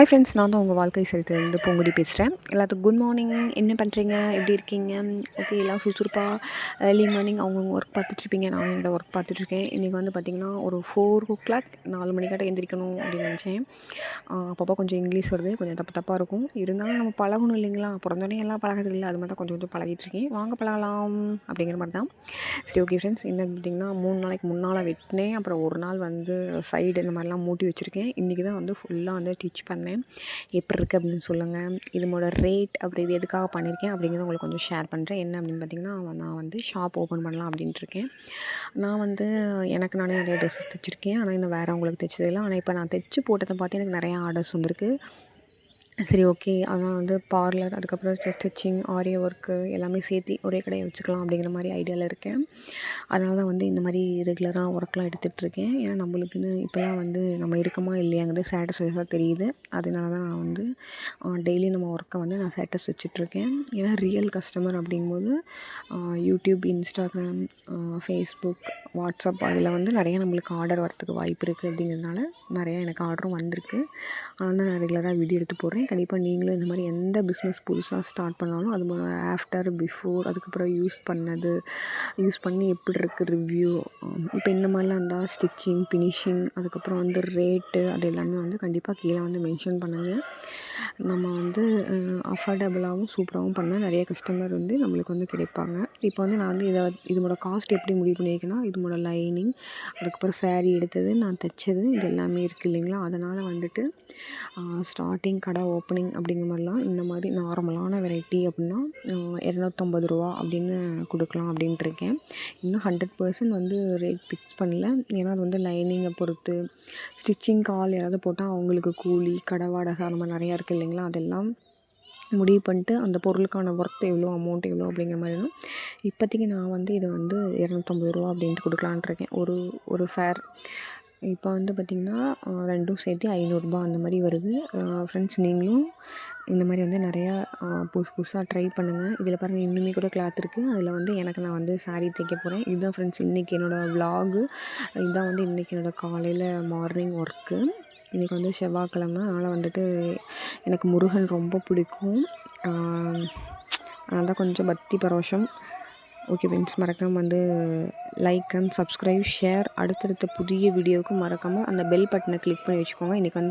Hi friends, நான் தான் உங்கள் வாழ்க்கை சரித்திலிருந்து பூங்குடி பேசுகிறேன். எல்லாத்துக்கும் குட் மார்னிங். என்ன பண்ணுறீங்க? எப்படி இருக்கீங்க? ஓகே, எல்லாம் சுறுசுறுப்பாக ஏர்லி மார்னிங் அவங்கவுங்க ஒர்க் பார்த்துட்ருப்பீங்க. நான் என்னோடய ஒர்க் பார்த்துட்ருக்கேன். இன்றைக்கி வந்து பார்த்திங்கன்னா ஒரு 4 o'clock 4 மணிக்காட்ட எந்திரிக்கணும் அப்படின்னு நினச்சேன். அப்பப்போ கொஞ்சம் இங்கிலீஷ் வருது, கொஞ்சம் தப்பாக இருக்கும். இருந்தாலும் நம்ம பழகணும் இல்லைங்களா? பிறந்தோடனே எல்லாம் பழகிறது இல்லை. அது மாதிரி தான் கொஞ்சம் கொஞ்சம் பழகிட்டுருக்கேன். வாங்க பழகலாம் அப்படிங்கிற மாதிரி தான். சரி, ஓகே ஃப்ரெண்ட்ஸ், என்ன பார்த்திங்கன்னா 3 நாளைக்கு முன்னால் வெட்டினேன். அப்புறம் ஒரு நாள் வந்து சைடு இந்த மாதிரிலாம் மூட்டி வச்சுருக்கேன். இன்றைக்கி தான் வந்து ஃபுல்லாக வந்து ஸ்டிச் பண்ணேன். எப்படி இருக்குது அப்படின்னு சொல்லுங்கள். இதோட ரேட் அப்படி இது எதுக்காக பண்ணியிருக்கேன் அப்படிங்கிறத உங்களுக்கு கொஞ்சம் ஷேர் பண்ணுறேன். என்ன அப்படின்னு பார்த்திங்கன்னா, நான் வந்து ஷாப் ஓப்பன் பண்ணலாம் அப்படின்ட்டு இருக்கேன். நான் வந்து எனக்கு நானே நிறைய ட்ரெஸ்ஸஸ் தைச்சிருக்கேன். ஆனால் இன்னும் வேறவங்களுக்கு தைச்சதில்லை. ஆனால் இப்போ நான் தைச்சி போட்டதை பார்த்து எனக்கு நிறையா ஆர்டர்ஸ் வந்திருக்கு. சரி, ஓகே, அதான் வந்து பார்லர், அதுக்கப்புறம் ஸ்டிச்சிங், ஆரி ஒர்க்கு எல்லாமே சேர்த்து ஒரே கடையை வச்சுக்கலாம் அப்படிங்கிற மாதிரி ஐடியாவில் இருக்கேன். அதனால தான் வந்து இந்த மாதிரி ரெகுலராக ஒர்க்லாம் எடுத்துகிட்ருக்கேன். ஏன்னா நம்மளுக்குன்னு இப்போலாம் வந்து நம்ம இருக்கமா இல்லையாங்கிறது ஸ்டேட்டஸ் தெரியுது. அதனால தான் நான் வந்து டெய்லி நம்ம ஒர்க்கை வந்து நான் ஸ்டேட்டஸ் வச்சுட்ருக்கேன். ஏன்னா ரியல் கஸ்டமர் அப்படிங்கும்போது யூடியூப், இன்ஸ்டாகிராம், ஃபேஸ்புக், வாட்ஸ்அப் அதில் வந்து நிறையா நம்மளுக்கு ஆர்டர் வரத்துக்கு வாய்ப்பு இருக்குது. அப்படிங்கிறதுனால நிறையா எனக்கு ஆர்டரும் வந்திருக்கு. அதனால தான் நான் ரெகுலராக வீடியோ எடுத்து போடுறேன். கண்டிப்பாக நீங்களும் இந்த மாதிரி எந்த பிஸ்னஸ் புதுசாக ஸ்டார்ட் பண்ணாலும் அது ஆஃப்டர், பிஃபோர், அதுக்கப்புறம் யூஸ் பண்ணி எப்படி இருக்குது ரிவ்யூ, இப்போ இந்த மாதிரிலாம் இருந்தால் ஸ்டிச்சிங், ஃபினிஷிங், அதுக்கப்புறம் வந்து ரேட்டு, அது எல்லாமே வந்து கண்டிப்பாக கீழே வந்து மென்ஷன் பண்ணுங்கள். நம்ம வந்து அஃபோர்டபுளாகவும் சூப்பராகவும் பண்ணால் நிறைய கஸ்டமர் வந்து நம்மளுக்கு வந்து கிடைப்பாங்க. இப்போ வந்து நான் வந்து இதோட காஸ்ட் எப்படி முடிவு பண்ணியிருக்கேன்னா, இதோட லைனிங், அதுக்கப்புறம் ஸாரீ எடுத்தது, நான் தைச்சது, இது எல்லாமே இருக்குது இல்லைங்களா? அதனால் வந்துட்டு ஸ்டார்டிங் கடை ஓப்பனிங் அப்படிங்கிற மாதிரிலாம் இந்த மாதிரி நார்மலான வெரைட்டி அப்படின்னா 250 ரூபா அப்படின்னு கொடுக்கலாம் அப்படின்ட்டு இருக்கேன். இன்னும் 100% வந்து ரேட் ஃபிக்ஸ் பண்ணல. ஏன்னா அது வந்து லைனிங்கை பொறுத்து, ஸ்டிச்சிங்க்கு ஆள் யாராவது போட்டால் அவங்களுக்கு கூலி, கடை வாடகை அந்த மாதிரி நிறையா இருக்குது இல்லைங்களா? அதெல்லாம் முடிவு பண்ணிட்டு அந்த பொருளுக்கான ஒர்த் எவ்வளோ, அமௌண்ட் எவ்வளோ அப்படிங்கிற மாதிரினா இப்போதைக்கு நான் வந்து இதை வந்து 250 ரூபா அப்படின்ட்டு கொடுக்கலான்ட்டு இருக்கேன். ஒரு ஃபேர் இப்போ வந்து பார்த்திங்கன்னா ரெண்டும் சேர்த்து 500 ரூபா அந்த மாதிரி வருது. ஃப்ரெண்ட்ஸ், நீங்களும் இந்த மாதிரி வந்து நிறையா புதுசாக ட்ரை பண்ணுங்கள். இதில் பாருங்கள், இன்னுமே கூட கிளாத் இருக்குது. அதில் வந்து நான் வந்து சாரீ தைக்க போகிறேன். இதுதான் ஃப்ரெண்ட்ஸ் இன்றைக்கி என்னோடய விலாகு. இதுதான் வந்து இன்றைக்கி என்னோடய காலையில் மார்னிங் ஒர்க்கு. இன்றைக்கி வந்து செவ்வாய்க்கிழமை. அதனால் வந்துட்டு எனக்கு முருகன் ரொம்ப பிடிக்கும். அதனால் தான் கொஞ்சம் பக்தி பரவசம். ஓகே ஃப்ரெண்ட்ஸ், மறக்காமல் வந்து லைக் அண்ட் சப்ஸ்கிரைப், ஷேர், அடுத்தடுத்த புதிய வீடியோவுக்கு மறக்காமல் அந்த பெல் பட்டனை கிளிக் பண்ணி வச்சுக்கோங்க. இன்றைக்கி வந்து